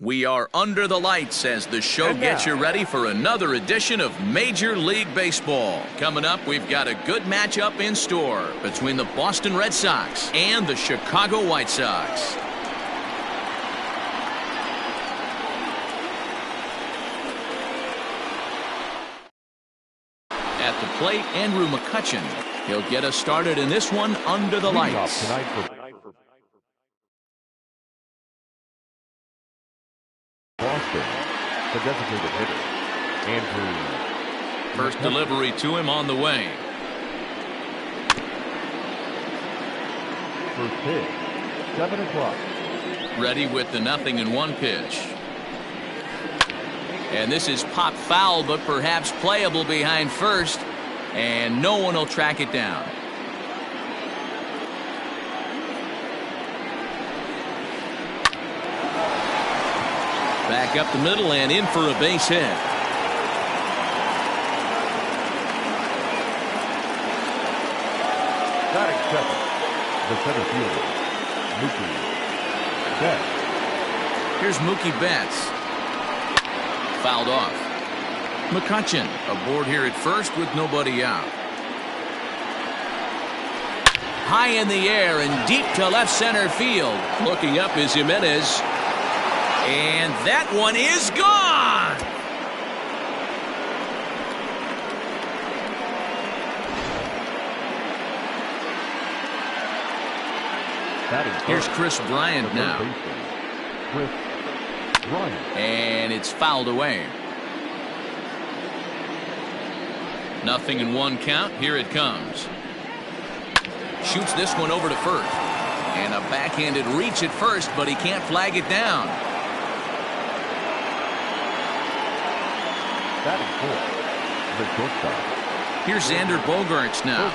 We are under the lights as the show gets you ready for another edition of Major League Baseball. Coming up, we've got a good matchup in store between the Boston Red Sox and the Chicago White Sox. At the plate, Andrew McCutchen. He'll get us started in this one under the lights. Boston, the designated hitter, Andrew. First delivery to him on the way. First pitch, 7 o'clock. Ready with the 0-1 pitch. And this is pop foul, but perhaps playable behind first. And no one will track it down. Back up the middle and in for a base hit. Batting second, the center fielder, Mookie Betts. Here's Mookie Betts. Fouled off. McCutchen aboard here at first with nobody out. High in the air and deep to left center field. Looking up is Jimenez. And that one is gone. Here's Chris Bryant now. Chris Bryant. And it's fouled away. 0-1 count. Here it comes. Shoots this one over to first. And a backhanded reach at first, but he can't flag it down. Batting fourth, the shortstop. Here's Xander Bogaerts now.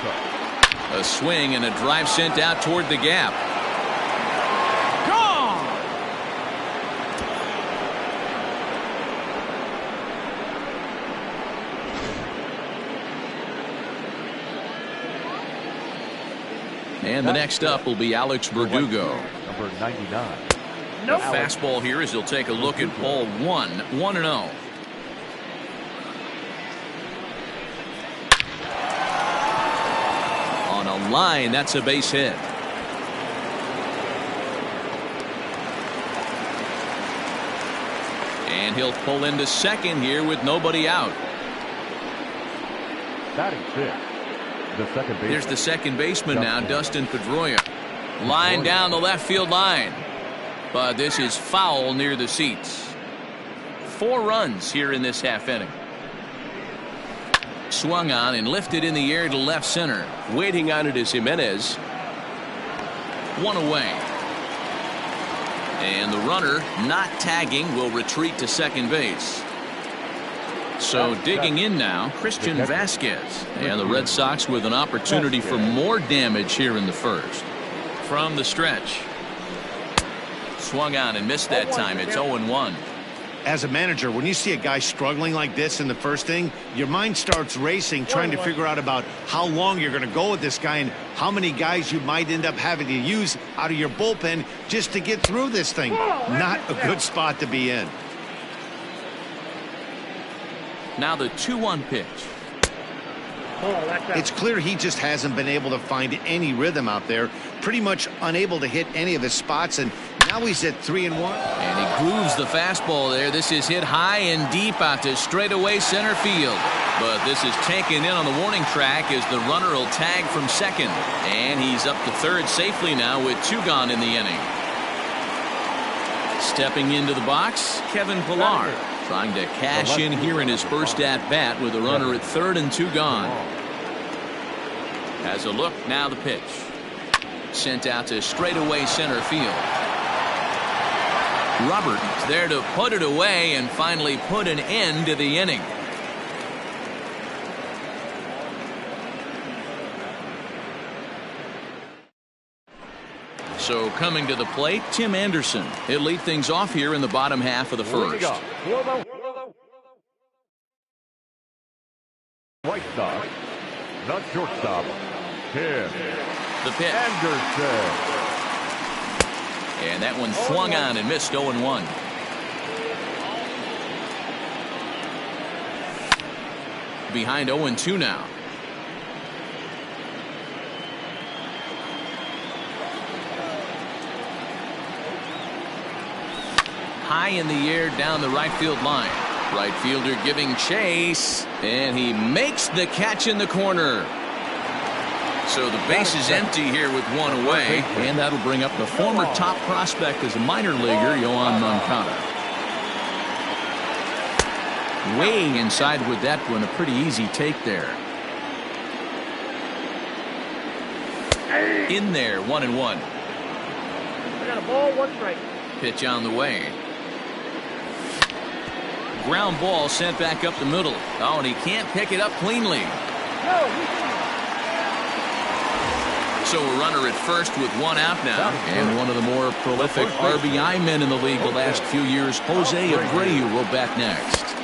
A swing and a drive sent out toward the gap. Gone! And the next up will be Alex Verdugo. Number 99. The fastball here as he'll take a look at ball 1, 1-0. Line, that's a base hit. And he'll pull into second here with nobody out. Batting fifth, the second baseman. Here's the second baseman now, Dustin Pedroia. Line down the left field line. But this is foul near the seats. 4 runs here in this half inning. Swung on and lifted in the air to left center. Waiting on it is Jimenez. 1 away. And the runner, not tagging, will retreat to second base. So digging in now, Christian Vasquez. And the Red Sox with an opportunity for more damage here in the first. From the stretch. Swung on and missed that time. It's 0-1. As a manager, when you see a guy struggling like this in the first inning, your mind starts racing, trying to figure out about how long you're going to go with this guy and how many guys you might end up having to use out of your bullpen just to get through this thing. Not a good spot to be in. Now the 2-1 pitch. It's clear he just hasn't been able to find any rhythm out there. Pretty much unable to hit any of his spots, and now he's at 3-1. And he grooves the fastball there. This is hit high and deep out to straightaway center field. But this is taken in on the warning track as the runner will tag from second. And he's up to third safely now with 2 gone in the inning. Stepping into the box, Kevin Pillar. Trying to cash in here in his first at-bat with a runner at third and 2 gone. Has a look, now the pitch. Sent out to straightaway center field. Robert there to put it away and finally put an end to the inning. So coming to the plate, Tim Anderson. He'll lead things off here in the bottom half of the first. White Sox, the shortstop, Tim The pitch. Anderson. And that one swung on and missed 0-1. behind 0-2 now. High in the air down the right field line. Right fielder giving chase, and he makes the catch in the corner. So the base is empty here with one away, and that'll bring up the former top prospect as a minor leaguer, Yoan Moncada. Way inside with that one, a pretty easy take there. In there, 1-1. I got a ball, 1 strike. Pitch on the way. Ground ball sent back up the middle. Oh, and he can't pick it up cleanly. So a runner at first with one out now. And one of the more prolific RBI men in the league the last few years, Jose Abreu, will bat next.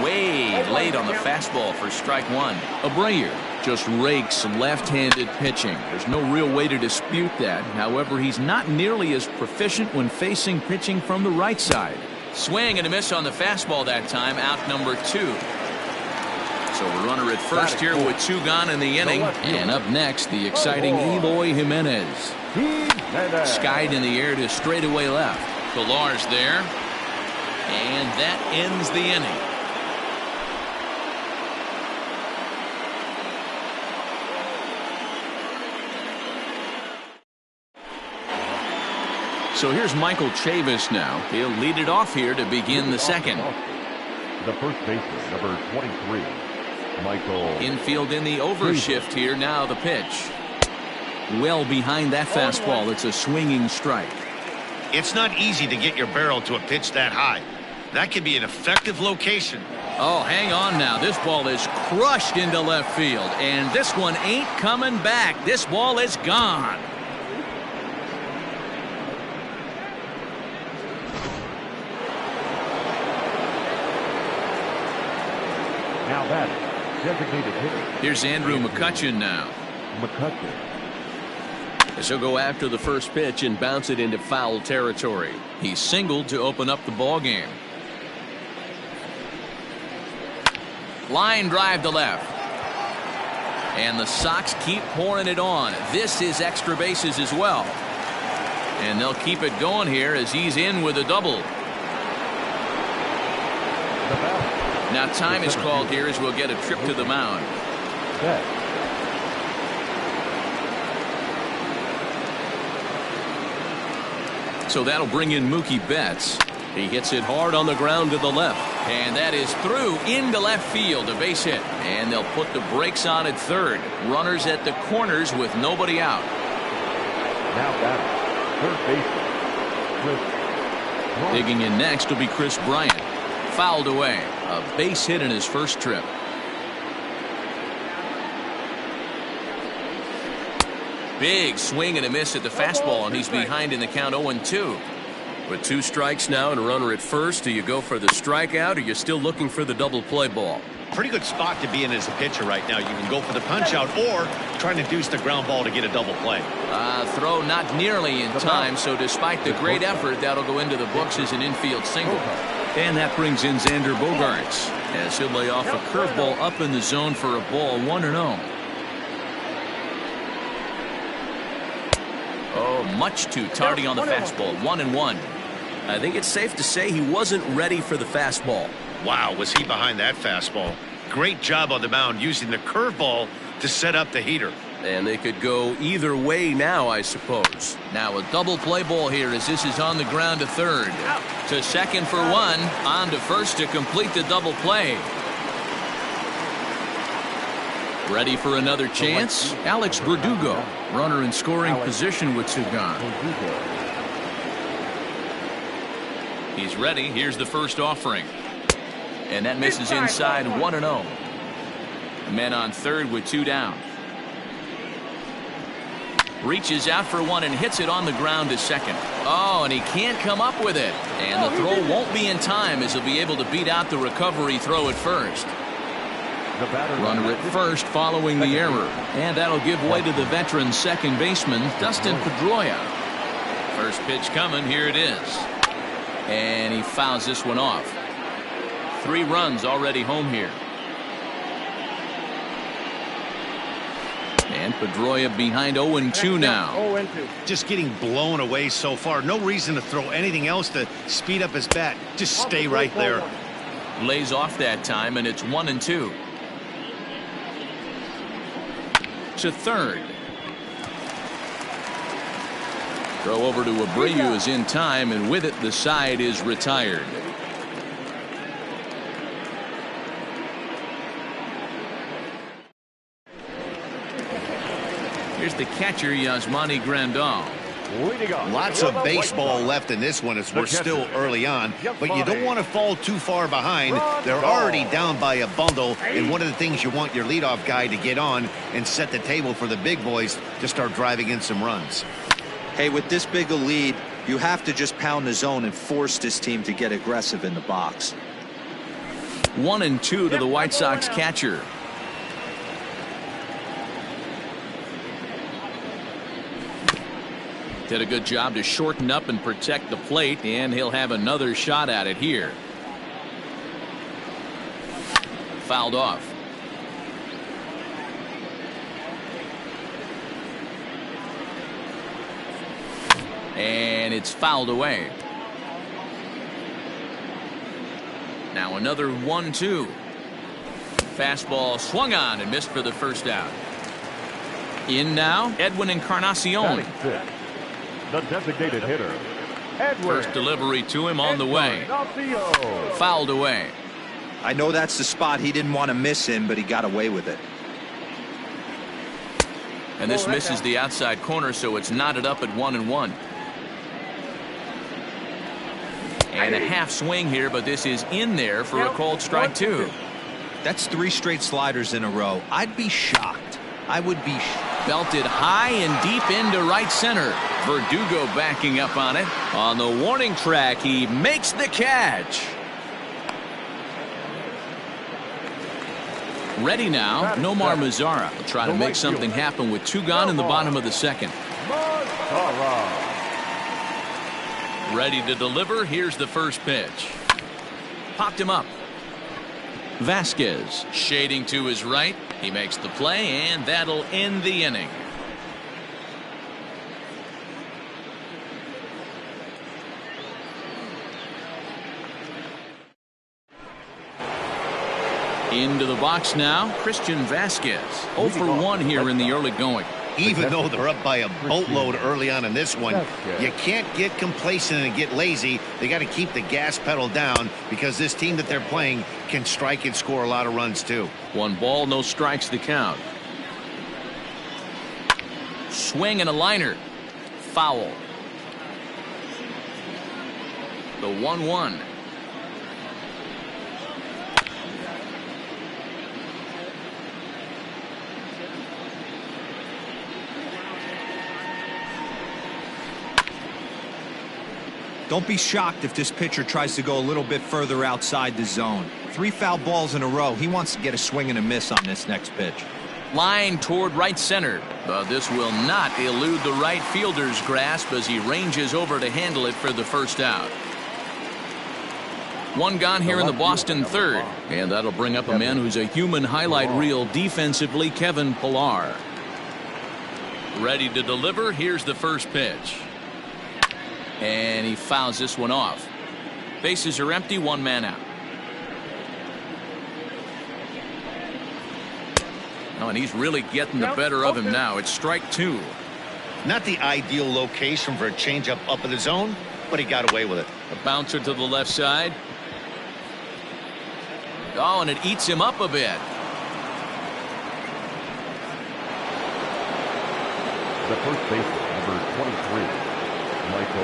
Way late on the fastball for strike one. Abreu just rakes left-handed pitching. There's no real way to dispute that. However, he's not nearly as proficient when facing pitching from the right side. Swing and a miss on the fastball that time, out number 2. So a runner at first here with 2 gone in the inning. And up next, the exciting Eloy Jimenez. Skied in the air to straightaway left. Pilar's there. And that ends the inning. So here's Michael Chavis now. He'll lead it off here to begin the second. The first baseman, number 23, Michael. Infield in the overshift here. Now the pitch. Well behind that fastball. It's a swinging strike. It's not easy to get your barrel to a pitch that high. That can be an effective location. Oh, hang on now. This ball is crushed into left field. And this one ain't coming back. This ball is gone. Now that designated hitter. Here's Andrew McCutchen now. McCutchen. As he'll go after the first pitch and bounce it into foul territory. He singled to open up the ball game. Line drive to left. And the Sox keep pouring it on. This is extra bases as well. And they'll keep it going here as he's in with a double. Now time is called here as we'll get a trip to the mound. So that'll bring in Mookie Betts. He hits it hard on the ground to the left. And that is through into left field, a base hit. And they'll put the brakes on at third. Runners at the corners with nobody out. Now that third baseman. Digging in next will be Chris Bryant. Fouled away. A base hit in his first trip. Big swing and a miss at the fastball, and he's behind in the count 0-2. With 2 strikes now and a runner at first, do you go for the strikeout or you're still looking for the double play ball? Pretty good spot to be in as a pitcher right now. You can go for the punch out or try to deuce the ground ball to get a double play. Throw not nearly in time, so despite the great effort, that'll go into the books as an infield single. And that brings in Xander Bogaerts as he'll lay off a curveball up in the zone for a ball, 1-0. Oh, much too tardy on the fastball, 1-1. I think it's safe to say he wasn't ready for the fastball. Wow, was he behind that fastball. Great job on the mound using the curveball to set up the heater. And they could go either way now, I suppose. Now a double play ball here as this is on the ground to third. To second for 1. On to first to complete the double play. Ready for another chance? Alex Verdugo, runner in scoring position with 2 gone. He's ready. Here's the first offering. And that misses inside, 1-0. Men on third with 2 down. Reaches out for 1 and hits it on the ground to second. Oh, and he can't come up with it. And the throw won't be in time as he'll be able to beat out the recovery throw at first. Runner at first following the error. And that'll give way to the veteran second baseman, Dustin Pedroia. First pitch coming. Here it is. And he fouls this one off. 3 runs already home here. And Pedroia behind 0-2 now. 0-2. Just getting blown away so far. No reason to throw anything else to speed up his bat. Just stay right there. Lays off that time, and it's 1-2. To third. Throw over to Abreu is in time, and with it the side is retired. Here's the catcher, Yasmani Grandal. Lots of baseball left in this one as we're still early on, but you don't want to fall too far behind. They're already down by a bundle, and one of the things you want your leadoff guy to get on and set the table for the big boys to start driving in some runs. Hey, with this big a lead, you have to just pound the zone and force this team to get aggressive in the box. 1-2 to the White Sox catcher. Did a good job to shorten up and protect the plate, and he'll have another shot at it here. Fouled off. And it's fouled away. Now another 1-2. Fastball swung on and missed for the first out. In now, Edwin Encarnacion. The designated hitter, Edwin. First delivery to him on the way. Fouled away. I know that's the spot he didn't want to miss in, but he got away with it. And this misses the outside corner, so it's knotted up at 1-1. And a half swing here, but this is in there for a called strike 2. That's 3 straight sliders in a row. I'd be shocked. I would be belted high and deep into right center. Verdugo backing up on it. On the warning track, he makes the catch. Ready now, Nomar Mazara will try to make something happen with 2 gone in the bottom of the second. Ready to deliver. Here's the first pitch. Popped him up. Vasquez shading to his right. He makes the play, and that'll end the inning. Into the box now, Christian Vasquez. 0 for 1 here in the early going. Even though they're up by a boatload early on in this one, you can't get complacent and get lazy. They got to keep the gas pedal down because this team that they're playing can strike and score a lot of runs too. 1 ball, no strikes to count. Swing and a liner. Foul. The 1-1. Don't be shocked if this pitcher tries to go a little bit further outside the zone. 3 foul balls in a row. He wants to get a swing and a miss on this next pitch. Line toward right center. But this will not elude the right fielder's grasp as he ranges over to handle it for the first out. 1 gone here in the Boston third. And that'll bring up a man who's a human highlight reel defensively, Kevin Pillar. Ready to deliver. Here's the first pitch. And he fouls this one off. Bases are empty, 1 man out. Oh, and he's really getting the better of him now. It's strike 2. Not the ideal location for a changeup up in the zone, but he got away with it. A bouncer to the left side. Oh, and it eats him up a bit. The first baseman, number 23. Michael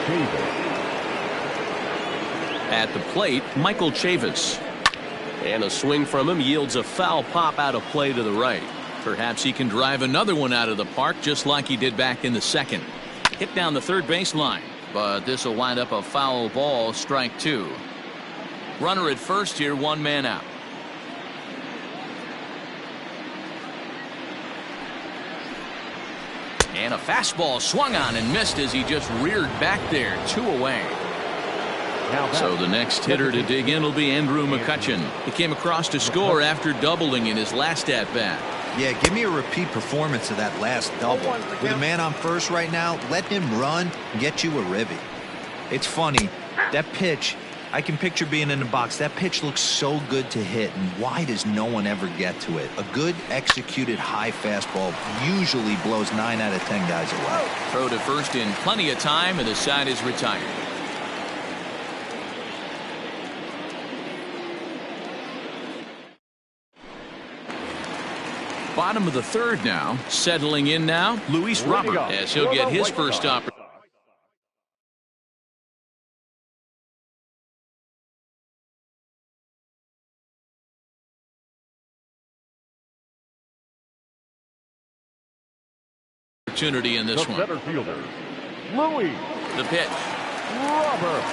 Chavis. At the plate, Michael Chavis. And a swing from him yields a foul pop out of play to the right. Perhaps he can drive another one out of the park just like he did back in the second. Hit down the third baseline, but this will wind up a foul ball, strike 2. Runner at first here, 1 man out. And a fastball swung on and missed as he just reared back there. 2 away. So the next hitter to dig in will be Andrew McCutchen. He came across to score after doubling in his last at bat. Yeah, give me a repeat performance of that last double. With a man on first right now, let him run and get you a ribby. It's funny, that pitch, I can picture being in the box. That pitch looks so good to hit, and why does no one ever get to it? A good executed high fastball usually blows 9 out of 10 guys away. Throw to first in plenty of time, and the side is retired. Bottom of the third now. Settling in now, Luis Robert, as he'll get his first opportunity. In this one. Center fielder, Louis. The pitch. Robert.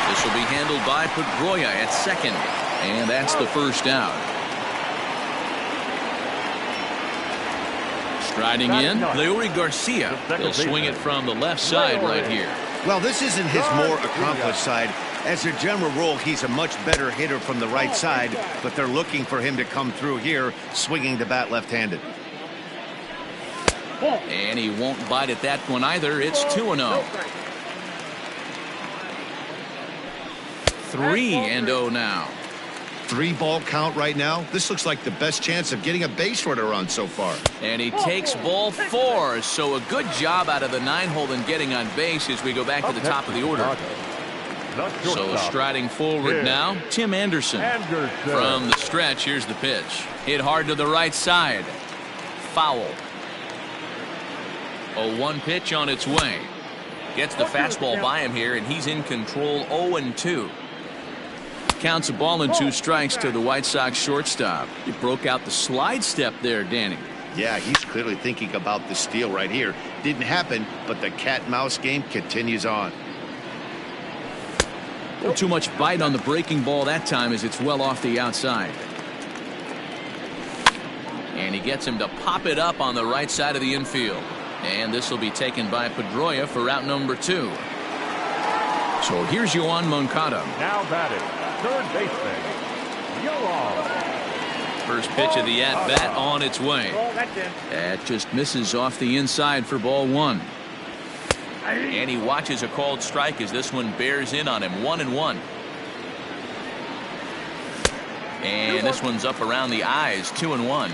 This will be handled by Pedroia at second, and that's the first out. Striding in, Leury Garcia. He'll swing it from the left side right here. Well, this isn't his more accomplished side. As a general rule, he's a much better hitter from the right side, but they're looking for him to come through here, swinging the bat left-handed. And he won't bite at that one either. It's 2-0. 3-0 now. 3-ball count right now. This looks like the best chance of getting a base runner on so far. And he takes ball 4. So a good job out of the 9-hole in getting on base as we go back to the top of the order. So striding forward now, Tim Anderson. From the stretch, here's the pitch. Hit hard to the right side. Foul. A 1 pitch on its way. Gets the fastball by him here, and he's in control. 0-2. Counts a ball and 2 strikes to the White Sox shortstop. He broke out the slide step there, Danny. Yeah, he's clearly thinking about the steal right here. Didn't happen, but the cat-mouse game continues on. A little too much bite on the breaking ball that time as it's well off the outside. And he gets him to pop it up on the right side of the infield. And this will be taken by Pedroia for out number 2. So here's Yoan Moncada. Now batting, third baseman, Yoan. First pitch of the at-bat on its way. That just misses off the inside for ball 1. And he watches a called strike as this one bears in on him. 1-1. And this one's up around the eyes. 2-1.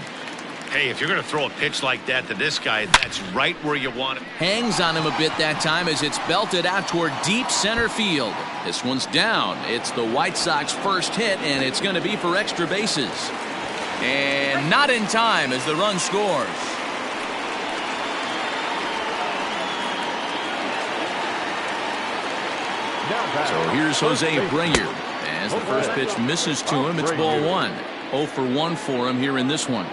Hey, if you're going to throw a pitch like that to this guy, that's right where you want it. Hangs on him a bit that time as it's belted out toward deep center field. This one's down. It's the White Sox first hit, and it's going to be for extra bases. And not in time as the run scores. So here's Jose Abreu. As the first pitch misses to him, it's ball 1. 0 for 1 for him here in this one.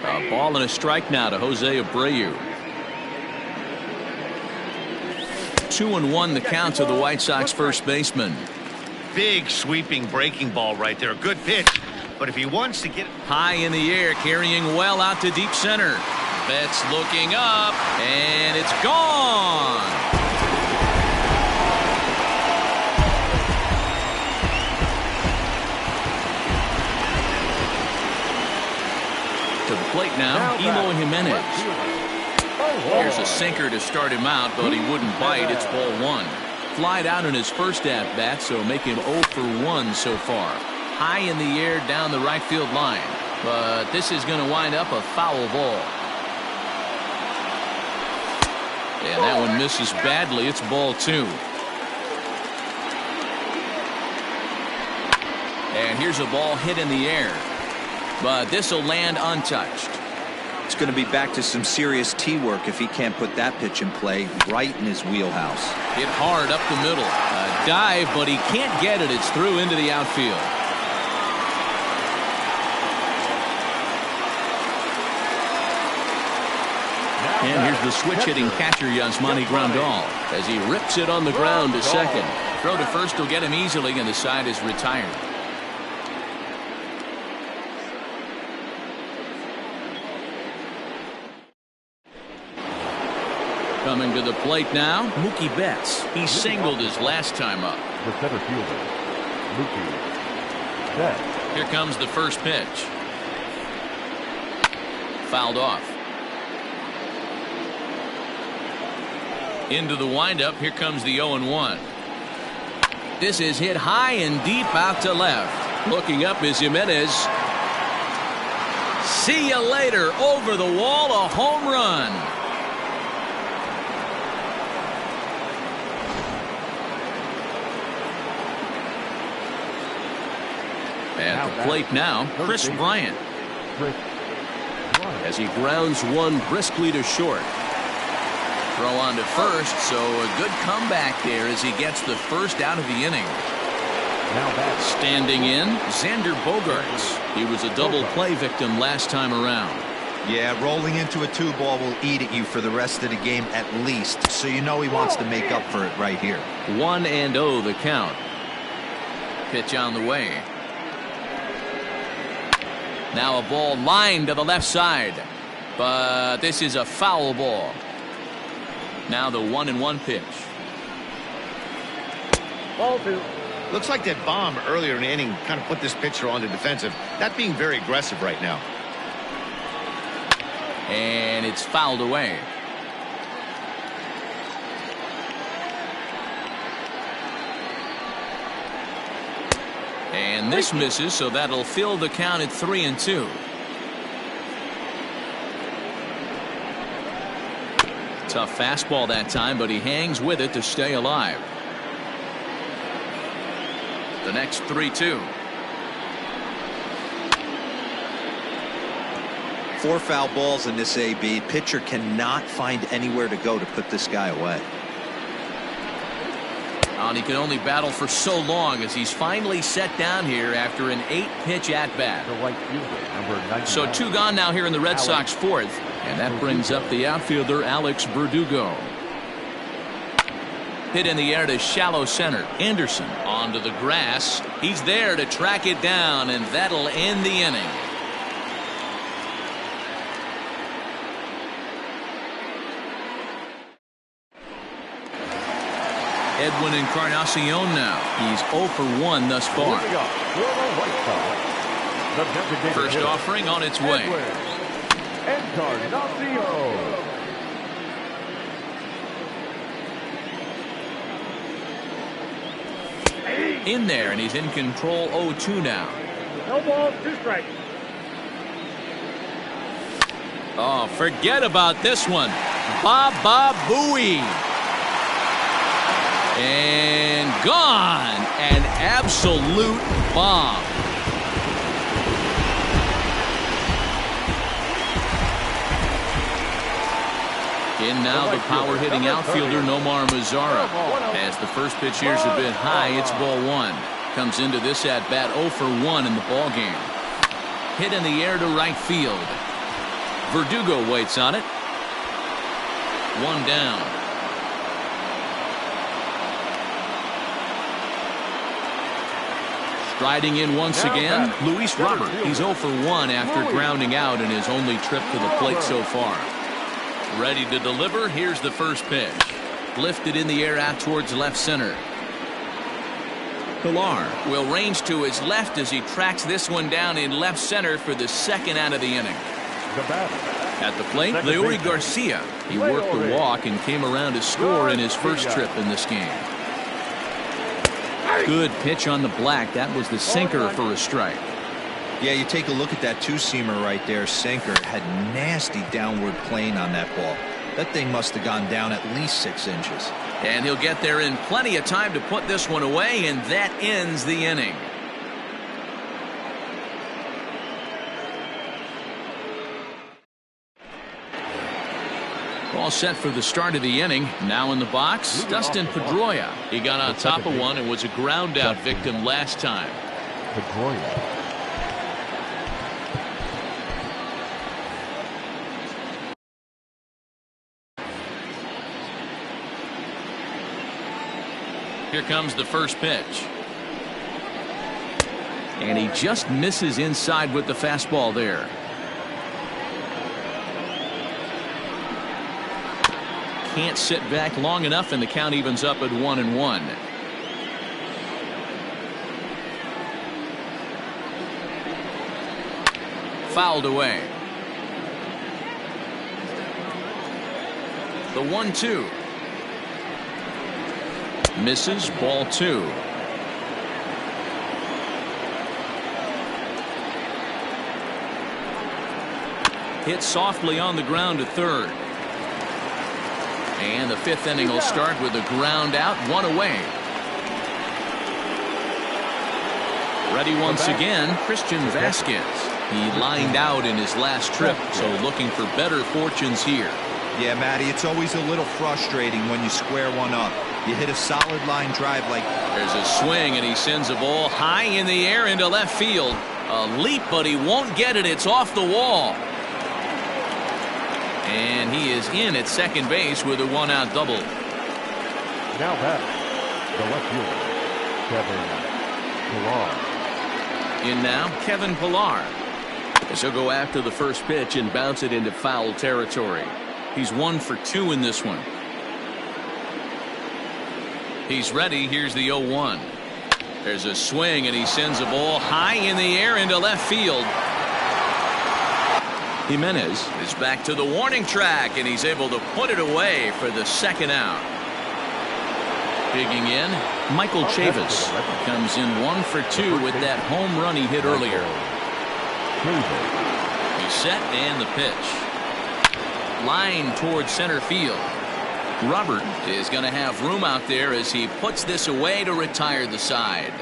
A ball and a strike now to Jose Abreu. 2-1 the count to the White Sox first baseman. Big sweeping breaking ball right there. Good pitch. But if he wants to get it high in the air, carrying well out to deep center. Betts looking up, and it's gone. To the plate now, Eloy Jimenez. Here's a sinker to start him out, but he wouldn't bite. It's ball 1. Flied out in his first at-bat, so make him 0 for 1 so far. High in the air down the right field line. But this is going to wind up a foul ball. And that one misses badly. It's ball 2. And here's a ball hit in the air. But this will land untouched. It's going to be back to some serious tee work if he can't put that pitch in play right in his wheelhouse. Hit hard up the middle. A dive, but he can't get it. It's through into the outfield. And here's the switch-hitting catcher, Yasmani Grandal, as he rips it on the ground to second. Throw to first will get him easily, and the side is retired. Coming to the plate now, Mookie Betts. He singled his last time up. The center fielder, Mookie Betts. Here comes the first pitch. fouled off. Into the windup. Here comes the 0-1. This is hit high and deep out to left. Looking up is Jimenez. See you later. Over the wall, a home run. At the plate now, Chris Bryant. As he grounds one briskly to short. Throw on to first, so a good comeback there as he gets the first out of the inning. Standing in, Xander Bogaerts. He was a double play victim last time around. Yeah, rolling into a 2-ball will eat at you for the rest of the game at least, so you know he wants to make up for it right here. 1-0 the count. Pitch on the way. Now a ball lined to the left side, but this is a foul ball. Now the 1-1 pitch. Ball 2. Looks like that bomb earlier in the inning kind of put this pitcher on the defensive. Not being very aggressive right now. And it's fouled away. And this misses, so that'll fill the count at 3-2. Tough fastball that time, but he hangs with it to stay alive. The next 3-2. 4 foul balls in this AB. Pitcher cannot find anywhere to go to put this guy away. And he can only battle for so long as he's finally set down here after an 8-pitch at-bat. The right fielder, number 99. So 2 gone now here in the Red Sox 4th. And that brings up the outfielder, Alex Verdugo. Hit in the air to shallow center. Anderson onto the grass. He's there to track it down, and that'll end the inning. Edwin Encarnacion now. He's 0 for 1 thus far. First offering on its way. Encarnacion. In there, and he's in control. 0-2 now. No balls, 2 strikes. Oh, forget about this one. Baba Booey. And gone. An absolute bomb. In now the power-hitting outfielder Nomar Mazara. As the first pitch here's a bit high, it's ball 1. Comes into this at-bat 0 for 1 in the ball game. Hit in the air to right field. Verdugo waits on it. 1 down. Striding in once again, Luis Robert. He's 0 for 1 after grounding out in his only trip to the plate so far. Ready to deliver. Here's the first pitch. Lifted in the air out towards left center. Pilar will range to his left as he tracks this one down in left center for the second out of the inning. At the plate, Leury Garcia. He worked the walk and came around to score in his first trip in this game. Good pitch on the black. That was the sinker for a strike. Yeah, you take a look at that 2-seamer right there. Sinker had nasty downward plane on that ball. That thing must have gone down at least 6 inches. And he'll get there in plenty of time to put this one away, and that ends the inning. All set for the start of the inning. Now in the box, Dustin Pedroia. He got on top of one and was a ground out victim last time. Pedroia. Here comes the first pitch. And he just misses inside with the fastball there. Can't sit back long enough, and the count evens up at 1-1. Fouled away. The 1-2. Misses, ball 2. Hit softly on the ground to third. And the 5th inning will start with a ground out, 1 away. Ready once again, Christian Vasquez. He lined out in his last trip, so looking for better fortunes here. Yeah, Matty, it's always a little frustrating when you square one up. You hit a solid line drive like... There's a swing, and he sends a ball high in the air into left field. A leap, but he won't get it. It's off the wall. And he is in at second base with a 1-out double. Now back, the left fielder, Kevin Pillar. In now, Kevin Pillar. As he'll go after the first pitch and bounce it into foul territory. He's 1 for 2 in this one. He's ready. Here's the 0-1. There's a swing, and he sends a ball high in the air into left field. Jimenez is back to the warning track, and he's able to put it away for the 2nd out. Digging in, Michael Chavis comes in 1 for 2 with that home run he hit earlier. He's set, and the pitch. Line towards center field. Robert is going to have room out there as he puts this away to retire the side.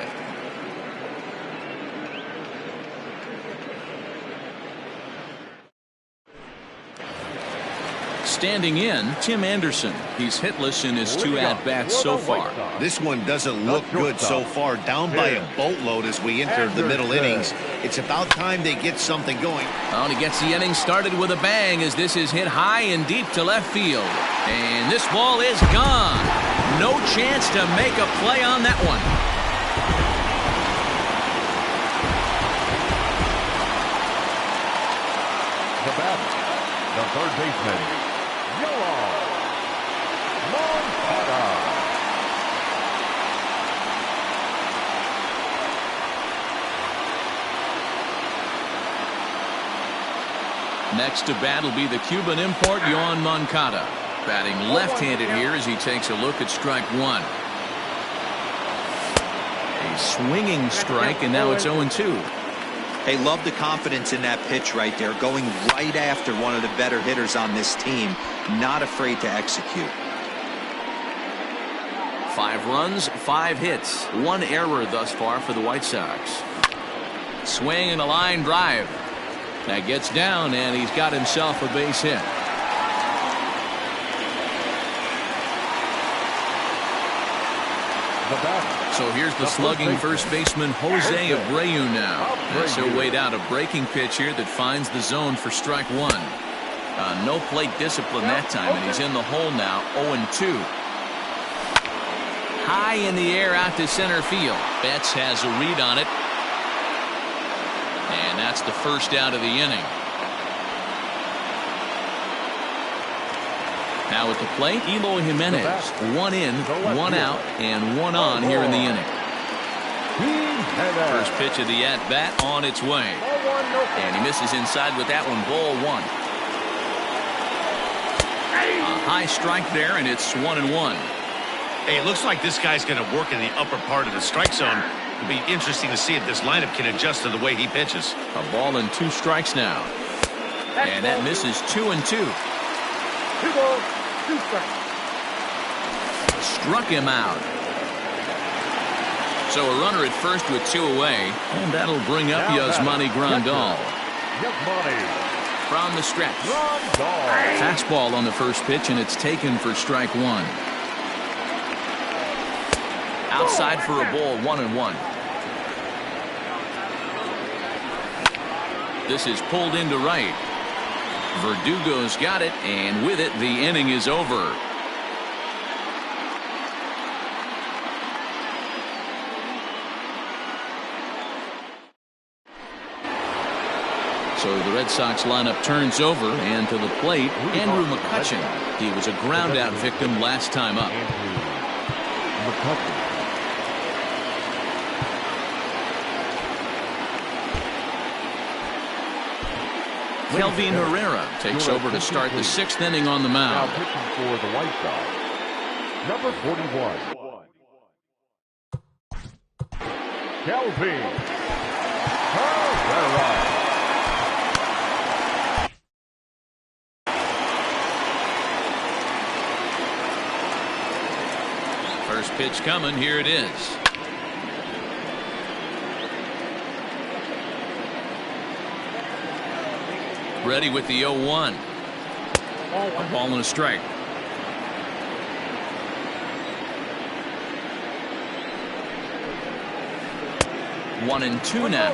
Standing in, Tim Anderson. He's hitless in his 2 at-bats so far. This one doesn't look good so far. Down by a boatload as we enter the middle innings. It's about time they get something going. Oh, and he gets the inning started with a bang as this is hit high and deep to left field. And this ball is gone. No chance to make a play on that one. The batter, the third baseman, Next to bat will be the Cuban import, Yoan Moncada. Batting left-handed here as he takes a look at strike 1. A swinging strike, and now it's 0-2. Hey, love the confidence in that pitch right there. Going right after one of the better hitters on this team. Not afraid to execute. 5 runs, 5 hits. 1 error thus far for the White Sox. Swing and a line drive. That gets down, and he's got himself a base hit. So here's the slugging first baseman Jose Abreu now. As he'll wait out a breaking pitch here that finds the zone for strike 1. No plate discipline that time, and he's in the hole now, 0-2. High in the air out to center field. Betts has a read on it. And that's the first out of the inning. Now at the plate, Eloy Jimenez. 1 in, 1 out, and 1 on here in the inning. First pitch of the at-bat on its way. And he misses inside with that one, ball 1. A high strike there, and it's 1-1. Hey, it looks like this guy's going to work in the upper part of the strike zone. It'll be interesting to see if this lineup can adjust to the way he pitches. A ball and 2 strikes now. And that misses 2-2. 2 balls, 2 strikes. Struck him out. So a runner at first with 2 away. And that'll bring up Yasmani Grandal. From the stretch. Fastball on the first pitch, and it's taken for strike 1. Outside for a ball, 1-1. This is pulled into right. Verdugo's got it, and with it, the inning is over. So the Red Sox lineup turns over, and to the plate, Andrew McCutchen. He was a ground-out victim last time up. Kelvin Herrera takes over to start the 6th inning on the Now mound. pitching for the White Sox, number 41, Kelvin Herrera. First pitch coming. Here it is. Ready with the 0-1. A ball and a strike. One and two now.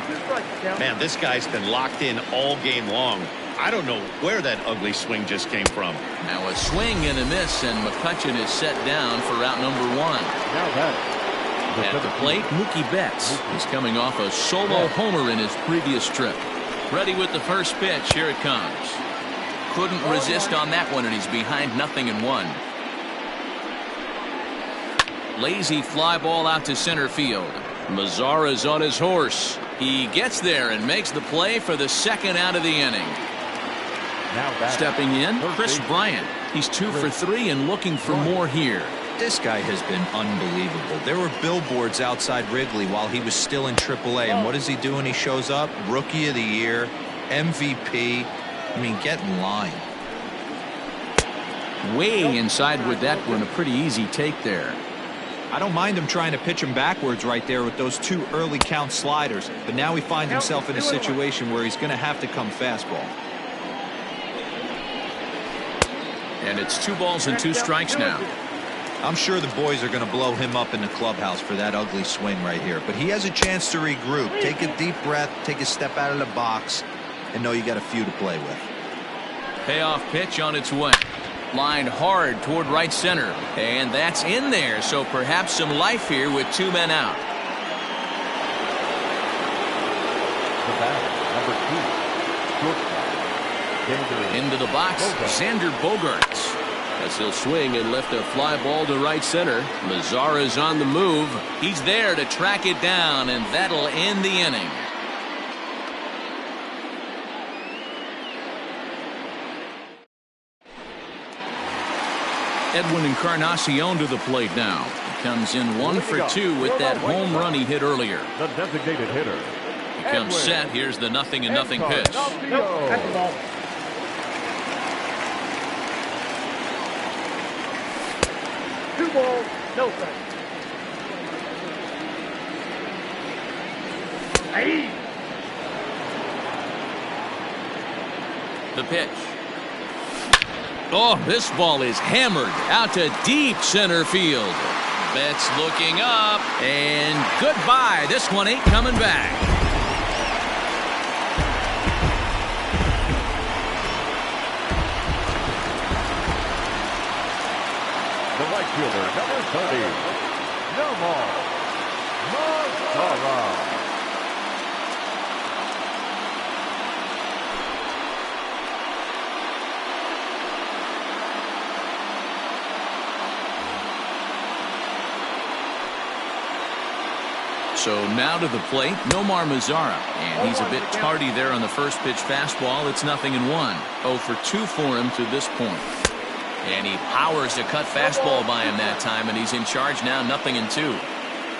Man, this guy's been locked in all game long. I don't know where that ugly swing just came from. Now a swing and a miss, and McCutchen is set down for out number 1. Now that At the plate, Mookie Betts is coming off a solo homer in his previous trip. Ready with the first pitch. Here it comes. Couldn't resist on that one, and he's behind 0-1. Lazy fly ball out to center field. Mazara's on his horse. He gets there and makes the play for the 2nd out of the inning. Now back. Stepping in, Chris Bryant. He's 2 for 3 and looking for more here. This guy has been unbelievable. There were billboards outside Wrigley while he was still in AAA, and what does he do when he shows up? Rookie of the Year, MVP. I mean, get in line. Way inside with that one. A pretty easy take there. I don't mind him trying to pitch him backwards right there with those 2 early count sliders, but now he finds himself in a situation where he's going to have to come fastball. And it's 2 balls and 2 strikes now. I'm sure the boys are going to blow him up in the clubhouse for that ugly swing right here, but he has a chance to regroup, take a deep breath, take a step out of the box, and know you got a few to play with. Payoff pitch on its way. Lined hard toward right center, and that's in there, so perhaps some life here with 2 men out. The batter, number 2, shortstop. Into the box, Xander Bogaerts. As he'll swing and lift a fly ball to right center. Mazara's on the move. He's there to track it down, and that'll end the inning. Edwin Encarnacion to the plate now. He comes in 1 for 2 with that home run he hit earlier. The designated hitter. He comes set. Here's the 0-0 pitch. Two balls, no strikes. Hey. The pitch. Oh, this ball is hammered out to deep center field. Betts looking up, and goodbye. This one ain't coming back. The right fielder, number 30, Nomar Mazara. So now to the plate, Nomar Mazara. And he's a bit tardy there on the first pitch fastball. It's 0-1. 0 for 2 for him to this point. And he powers a cut fastball by him that time, and he's in charge now, 0-2.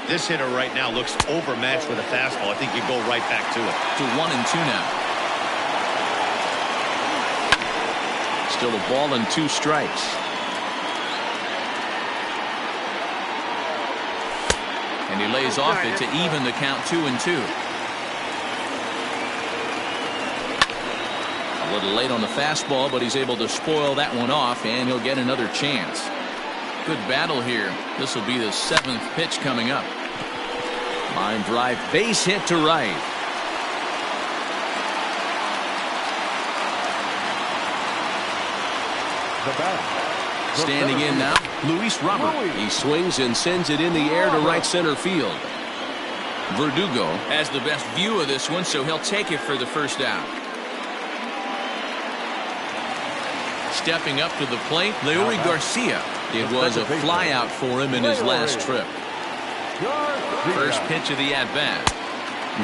This hitter right now looks overmatched with a fastball. I think you go right back to it. To 1-2 now. Still a ball and 2 strikes. And he lays off it to even the count 2-2. A little late on the fastball, but he's able to spoil that one off, and he'll get another chance. Good battle here. This will be the 7th pitch coming up. Line drive, base hit to right. The batter. Standing in now, Luis Robert. He swings and sends it in the air to right center field. Verdugo has the best view of this one, so he'll take it for the first out. Stepping up to the plate, Leury Garcia. It was a flyout for him in his last trip. First pitch of the at-bat.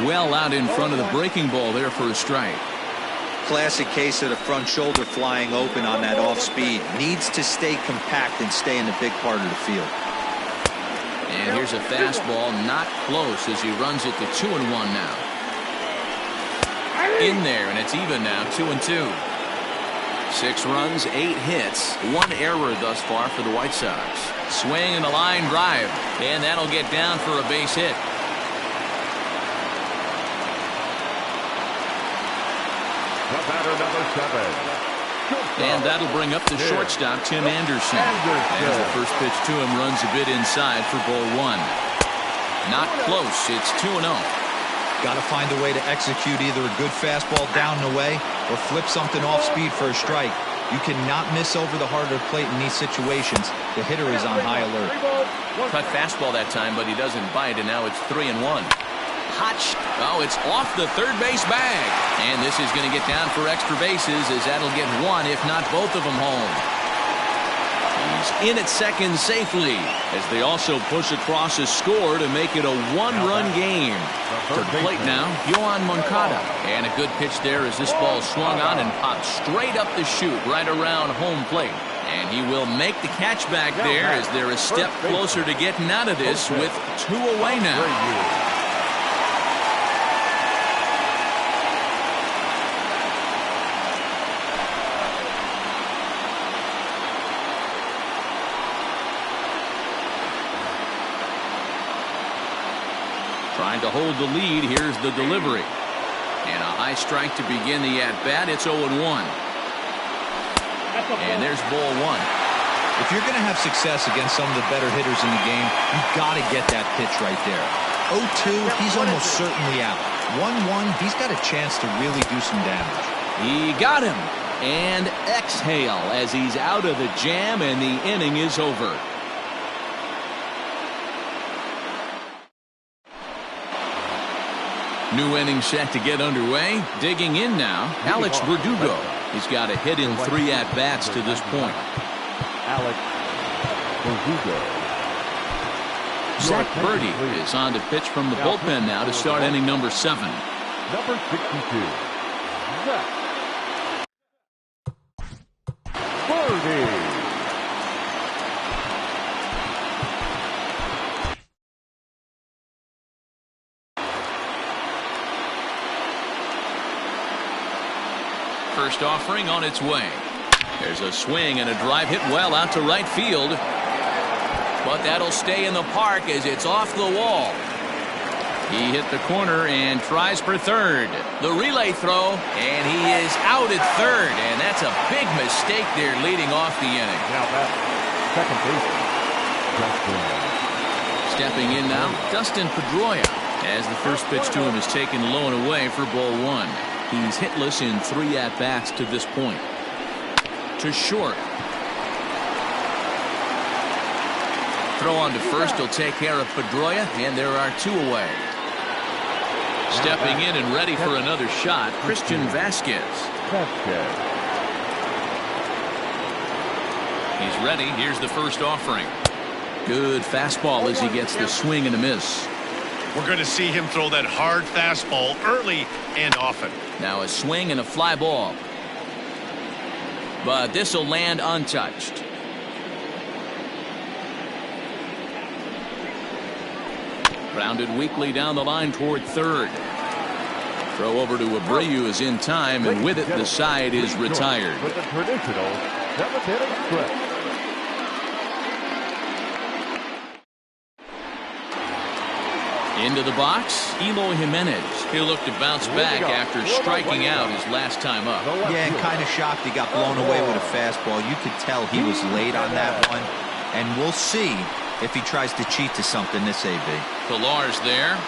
Well out in front of the breaking ball there for a strike. classic case of the front shoulder flying open on that off speed. Needs to stay compact and stay in the big part of the field. And here's a fastball, not close as he runs it to 2-1 now. In there, and it's even now, 2-2. 6 runs, 8 hits, 1 error thus far for the White Sox. Swing and a line drive, and that'll get down for a base hit. The batter, number 7. And that'll bring up the shortstop, Tim Anderson. As the first pitch to him runs a bit inside for ball 1. Not close. It's 2-0. Got to find a way to execute either a good fastball down and away or flip something off speed for a strike. You cannot miss over the harder plate in these situations. The hitter is on high alert. Cut fastball that time, but he doesn't bite, and now it's 3-1. Oh, it's off the third base bag. And this is going to get down for extra bases as that'll get 1, if not both of them home. He's in at second safely as they also push across a score to make it a 1-run game. To the plate now, Yohan Moncada. And a good pitch there as this ball swung on and popped straight up the chute right around home plate. And he will make the catch back there as they're a step closer to getting out of this with 2 away now. Trying to hold the lead. Here's the delivery. And a high strike to begin the at-bat. It's 0-1. And there's ball 1. If you're going to have success against some of the better hitters in the game, you've got to get that pitch right there. 0-2, he's almost certainly out. 1-1, he's got a chance to really do some damage. He got him. And exhale as he's out of the jam, and the inning is over. New inning set to get underway. Digging in now, Alex Verdugo. He's got a hit in 3 at-bats to this point. Alex Verdugo. Zach Birdie is on to pitch from the bullpen now to start inning number 7. Number 62. Zach Birdie. First offering on its way. There's a swing and a drive hit well out to right field. But that'll stay in the park as it's off the wall. He hit the corner and tries for third. The relay throw, and he is out at third. And that's a big mistake there leading off the inning. Now back, second baseman, Dustin. Stepping in now, Dustin Pedroia. As the first pitch to him is taken low and away for ball 1. He's hitless in 3 at-bats to this point. To short. Throw on to first. He'll take care of Pedroia, and there are 2 away. Stepping in and ready for another shot, Christian Vasquez. He's ready. Here's the first offering. Good fastball as he gets the swing and a miss. We're going to see him throw that hard fastball early and often. Now a swing and a fly ball. But this will land untouched. Grounded weakly down the line toward third. Throw over to Abreu is in time, and with it the side is retired. With the traditional 7th-inning stretch. Into the box, Eloy Jimenez. He'll look to bounce back after striking out his last time up. Yeah, and kind of shocked he got blown away with a fastball. You could tell he was late on that one. And we'll see if he tries to cheat to something this AB. Pilar's there.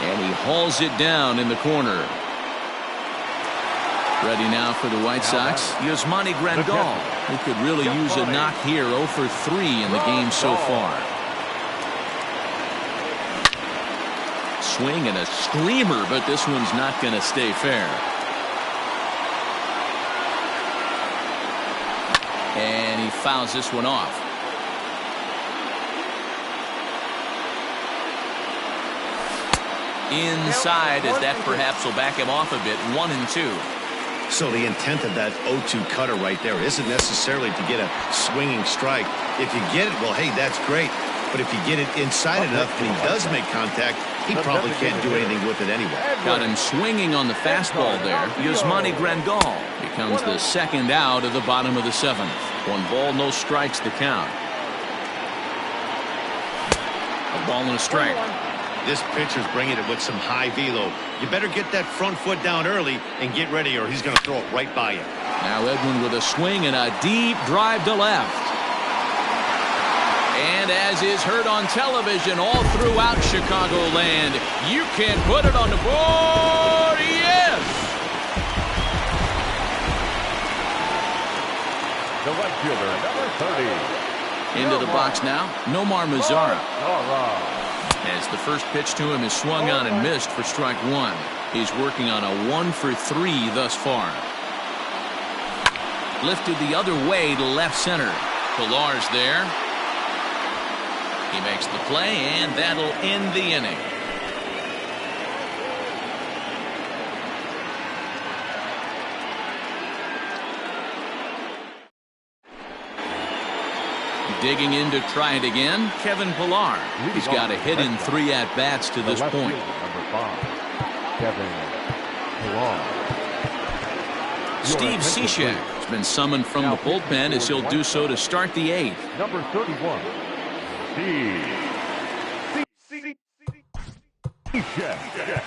And he hauls it down in the corner. Ready now for the White Sox, Yasmani Grandal, who could really use a knock here. 0 for 3 in the game so far. Swing and a screamer, but this one's not going to stay fair. And he fouls this one off. inside, as that perhaps will back him off a bit. 1-2. So the intent of that 0-2 cutter right there isn't necessarily to get a swinging strike. If you get it, well, hey, that's great. But if you get it inside enough and he does make contact, he probably can't do anything with it anyway. Got him swinging on the fastball there. Yasmani Grandal becomes the second out of the bottom of the 7th. 1 ball, no strikes to count. A ball and a strike. This pitcher's bringing it with some high velo. You better get that front foot down early and get ready, or he's going to throw it right by you. Now Edwin with a swing and a deep drive to left. And as is heard on television all throughout Chicagoland, you can put it on the board. Yes! The right fielder, number 30. Into the box now, Nomar Mazara. As the first pitch to him is swung on and missed for strike 1. He's working on a 1 for 3 thus far. Lifted the other way to left center. Pilar's there. He makes the play, and that'll end the inning. Digging in to try it again, Kevin Pilar. He's got a hit in 3 at-bats to this point. Number 5, Kevin Pilar. Steve Cishek has been summoned from the bullpen as he'll do so to start the 8th. Number 31, Steve Cishek.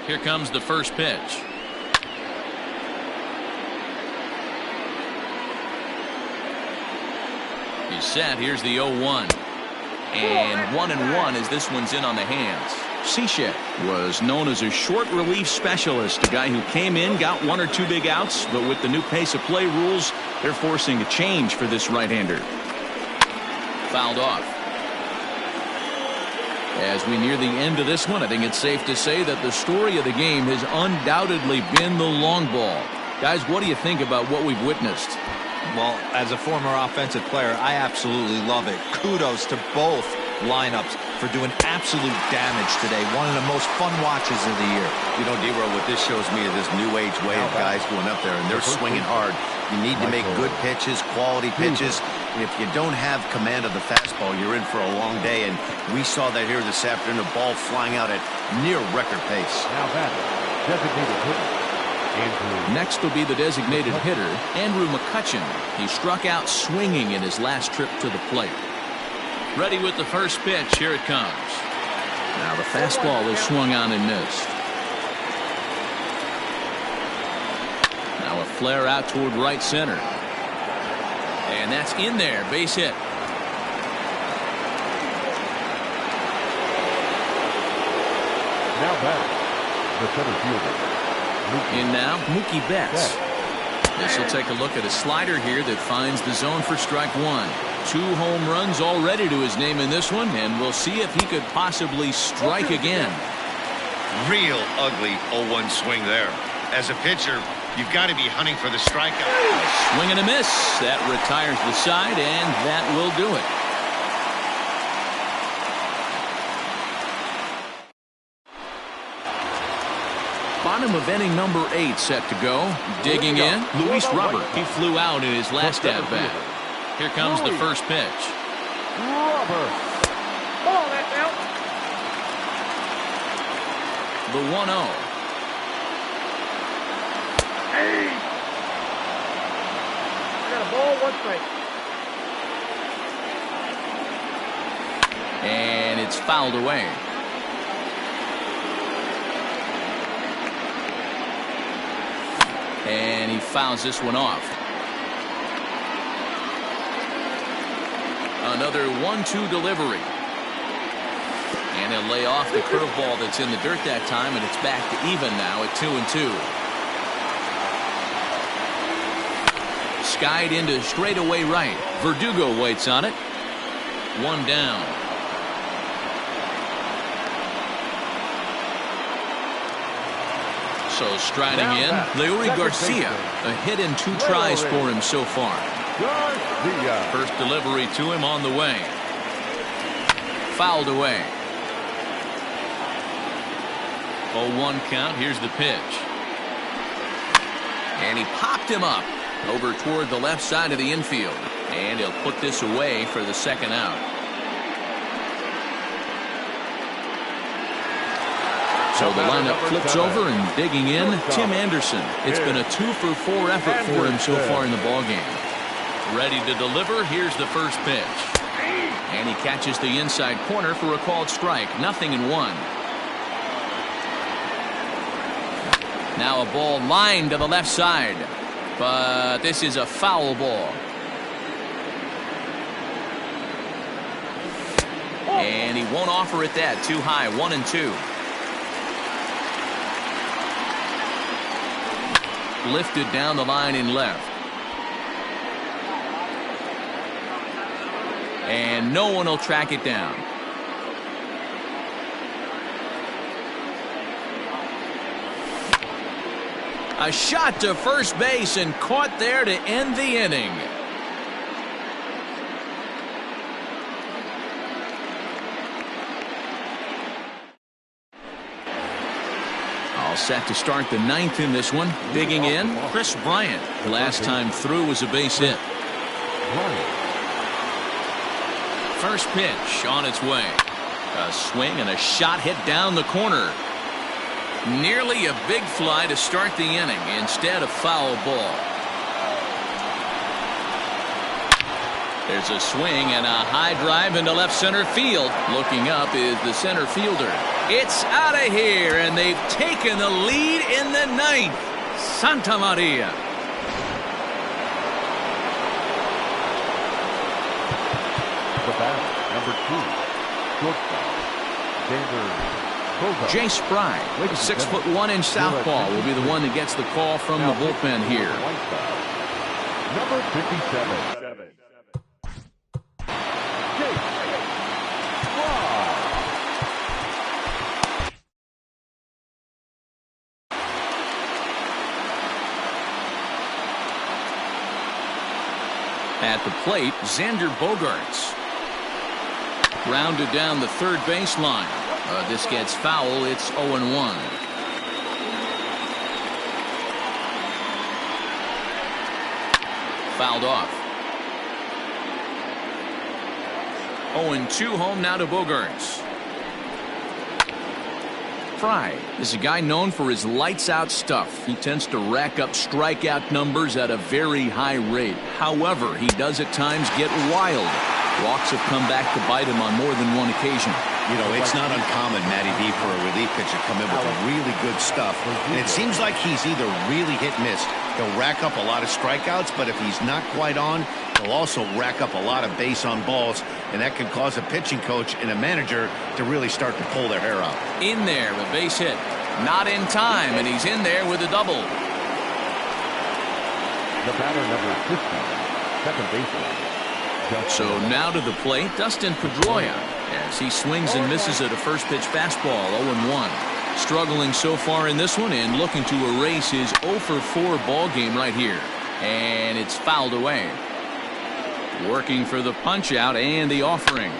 Here comes the first pitch. He's set. Here's the 0-1. And 1-1 as this one's in on the hands. Cishek was known as a short relief specialist, a guy who came in, got 1 or 2 big outs, but with the new pace of play rules, they're forcing a change for this right-hander. Fouled off. As we near the end of this one, I think it's safe to say that the story of the game has undoubtedly been the long ball. Guys, what do you think about what we've witnessed? Well, as a former offensive player, I absolutely love it. Kudos to both lineups for doing absolute damage today. One of the most fun watches of the year. You know, D-Row, what this shows me is this new age way of guys going up there, and they're swinging hard. You need to make good pitches, quality pitches. If you don't have command of the fastball, you're in for a long day, and we saw that here this afternoon, a ball flying out at near record pace. Now that designated hitter. Next will be the designated hitter, Andrew McCutchen. He struck out swinging in his last trip to the plate. Ready with the first pitch. Here it comes. Now the fastball is swung on and missed. Now a flare out toward right center. And that's in there. Base hit. Now back, the center fielder. In now, Mookie Betts. This will take a look at a slider here that finds the zone for strike 1. 2 home runs already to his name in this one, and we'll see if he could possibly strike again. Real ugly 0-1 swing there. As a pitcher, you've got to be hunting for the strikeout. Swing and a miss. That retires the side, and that will do it. Bottom of inning number 8 set to go. Digging in, Luis Robert. He flew out in his last at-bat. Here comes the first pitch. Robert. Ball, that's out. The 1-0. Hey. I got a ball, 1 strike. And it's fouled away. And he fouls this one off. Another 1-2 delivery. And he'll lay off the curveball that's in the dirt that time, and it's back to even now at 2-2. Skied into straightaway right. Verdugo waits on it. 1 down. So striding in, Leury Garcia. A hit and 2 tries for him so far. First delivery to him on the way. Fouled away. 0-1 count. Here's the pitch. And he popped him up over toward the left side of the infield. And he'll put this away for the second out. So the lineup flips over, and digging in, Tim Anderson. It's been a 2-for-4 effort for him so far in the ballgame. Ready to deliver. Here's the first pitch. And he catches the inside corner for a called strike. 0-1. Now a ball lined to the left side. But this is a foul ball. And he won't offer it that. Too high. 1-2. Lifted down the line in left. And no one will track it down. A shot to first base and caught there to end the inning. All set to start the 9th in this one. Digging in, Chris Bryant. Last time through was a base hit. First pitch on its way. A swing and a shot hit down the corner. Nearly a big fly to start the inning. Instead, a foul ball. There's a swing and a high drive into left center field. Looking up is the center fielder. It's out of here, and they've taken the lead in the 9th. Santa Maria. The batter, number 2, shortstop, Jay Spry, 6'1" southpaw, will be the one that gets the call from the bullpen here. Number 57. Jay Spry. At the plate, Xander Bogaerts. Rounded down the third baseline. This gets foul. It's 0-1. Fouled off. 0-2 home now to Bogaerts. Fry is a guy known for his lights-out stuff. He tends to rack up strikeout numbers at a very high rate. However, he does at times get wild. Walks have come back to bite him on more than one occasion. You know, it's not uncommon, Matty B, for a relief pitcher to come in with really good stuff. And it seems like he's either really hit-miss. He'll rack up a lot of strikeouts, but if he's not quite on, he'll also rack up a lot of base on balls, and that can cause a pitching coach and a manager to really start to pull their hair out. In there, a base hit. Not in time, and he's in there with a double. The batter, number 50, second baseman. So now to the plate, Dustin Pedroia, as he swings and misses at a first pitch fastball. 0-1. Struggling so far in this one and looking to erase his 0-for-4 ball game right here. And it's fouled away. Working for the punch out and the offering.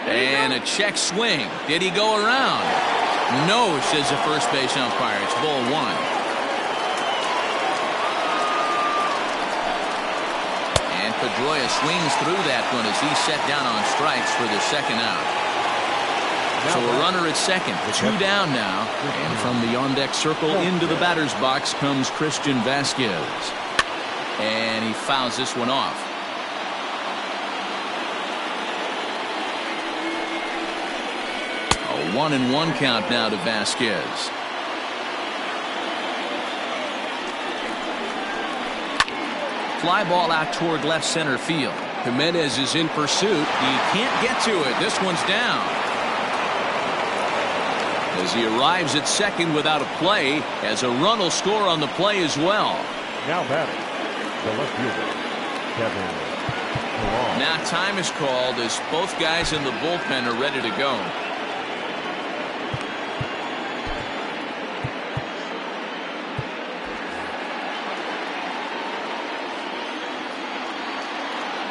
And a check swing. Did he go around? No, says the first base umpire. It's ball 1. And Pedroia swings through that one as he's set down on strikes for the second out. So a runner at second. 2 down now. And from the on-deck circle into the batter's box comes Christian Vasquez. And he fouls this one off. A 1-1 count now to Vasquez. Fly ball out toward left center field. Jimenez is in pursuit. He can't get to it. This one's down. As he arrives at second without a play, as a run will score on the play as well. Now batting, the left fielder, Kevin. Now time is called as both guys in the bullpen are ready to go.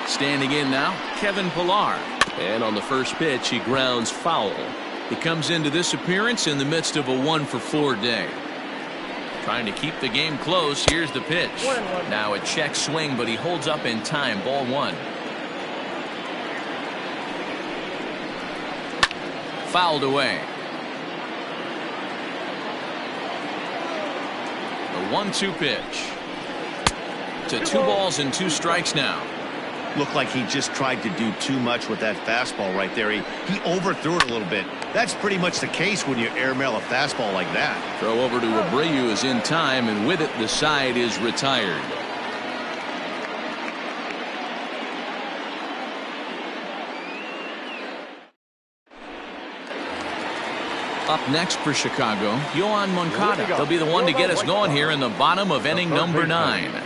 Standing in now, Kevin Pillar. And on the first pitch, he grounds foul. He comes into this appearance in the midst of a 1-for-4 day. Trying to keep the game close. Here's the pitch. Now a check swing, but he holds up in time. Ball 1. Fouled away. The 1-2 pitch. To 2 balls and 2 strikes now. Looked like he just tried to do too much with that fastball right there. He overthrew it a little bit. That's pretty much the case when you airmail a fastball like that. Throw over to Abreu is in time, and with it, the side is retired. Up next for Chicago, Yoan Moncada. He'll be the one to get us going here in the bottom of inning number 9.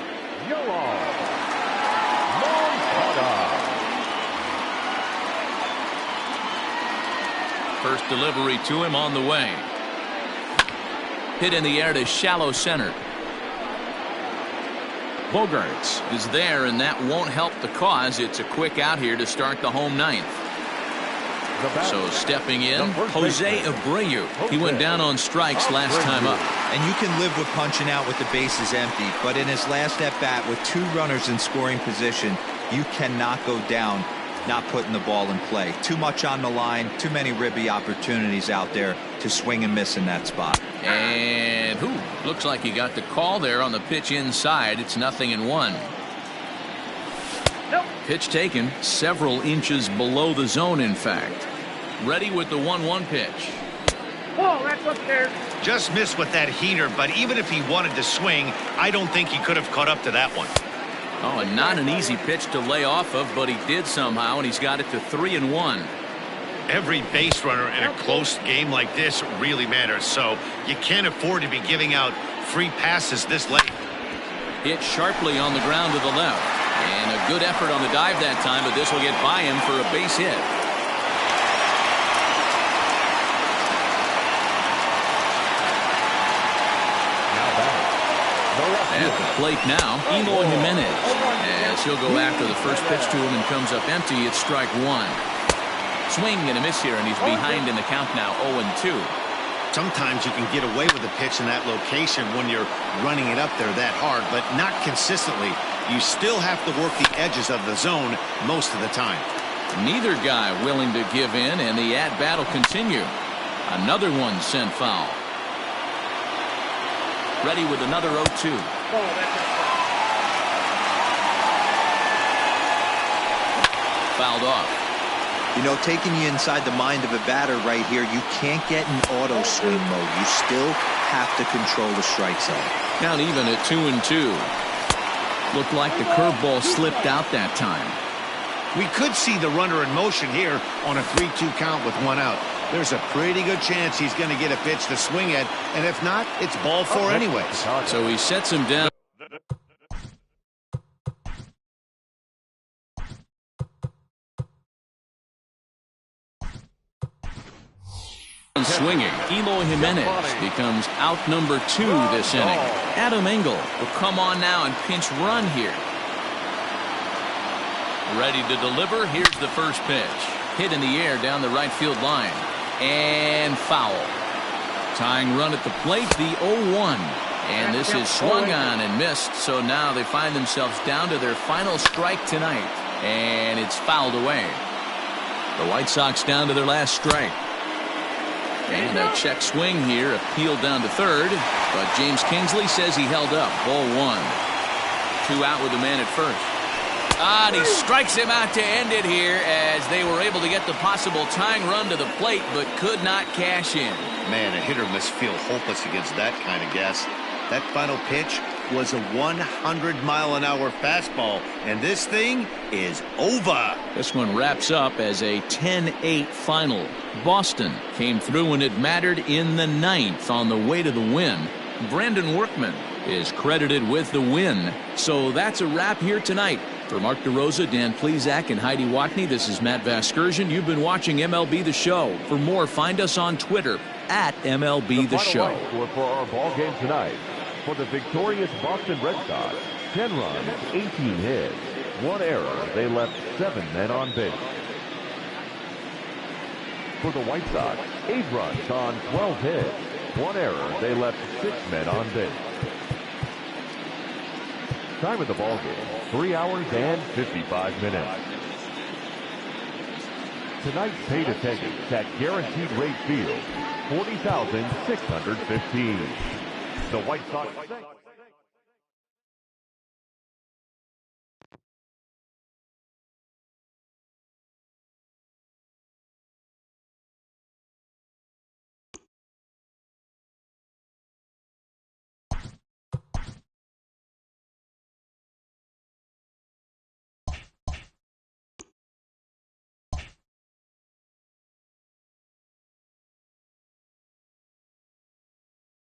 First delivery to him on the way. Hit in the air to shallow center. Bogarts is there, and that won't help the cause. It's a quick out here to start the home 9th. So stepping in, Jose Abreu. He went down on strikes last time up. And you can live with punching out with the bases empty, but in his last at-bat with 2 runners in scoring position, you cannot go down not putting the ball in play. Too much on the line, too many ribby opportunities out there to swing and miss in that spot. And looks like he got the call there on the pitch inside. It's 0-1. Pitch taken several inches below the zone, in fact. Ready with the 1-1 pitch. Ball, that's upstairs. Just missed with that heater, but even if he wanted to swing, I don't think he could have caught up to that one. Oh, and not an easy pitch to lay off of, but he did somehow, and he's got it to 3-1. Every base runner in a close game like this really matters, so you can't afford to be giving out free passes this late. Hit sharply on the ground to the left. And a good effort on the dive that time, but this will get by him for a base hit. At the plate now, Eloy Jimenez. As he'll go after the first pitch to him and comes up empty, it's strike 1. Swing and a miss here, and he's behind in the count now, 0-2. Sometimes you can get away with a pitch in that location when you're running it up there that hard, but not consistently. You still have to work the edges of the zone most of the time. Neither guy willing to give in, and the at-bat will continue. Another one sent foul. Ready with another 0-2. Fouled off. You know, taking you inside the mind of a batter right here, you can't get in auto swing mode. You still have to control the strike zone. Count even at 2-2. Looked like the curveball slipped out that time. We could see the runner in motion here on a 3-2 count with 1 out. There's a pretty good chance he's going to get a pitch to swing at, and if not, it's ball 4 anyways. So he sets him down. Swinging, Eloy Jimenez becomes out number 2 this inning. Adam Engel will come on now and pinch run here. Ready to deliver. Here's the first pitch. Hit in the air down the right field line. And foul. Tying run at the plate, the 0-1. And this is swung on and missed, so now they find themselves down to their final strike tonight. And it's fouled away. The White Sox down to their last strike. And a check swing here, appealed down to third, but James Kingsley says he held up. Ball 1. 2 out with the man at first. And he strikes him out to end it here as they were able to get the possible tying run to the plate, but could not cash in. Man, a hitter must feel hopeless against that kind of guess. That final pitch was a 100-mile-an-hour fastball, and this thing is over. This one wraps up as a 10-8 final. Boston came through when it mattered in the 9th on the way to the win. Brandon Workman is credited with the win. So that's a wrap here tonight. For Mark DeRosa, Dan Plesac, and Heidi Watney, this is Matt Vasgersian. You've been watching MLB The Show. For more, find us on Twitter at MLB The Show. Score for our ball game tonight. For the victorious Boston Red Sox, 10 runs, 18 hits, 1 error. They left 7 men on base. For the White Sox, 8 runs on 12 hits, 1 error. They left 6 men on base. Time of the ball game, 3 hours and 55 minutes. Tonight's paid attendance at Guaranteed Rate Field, 40,615. The White Sox.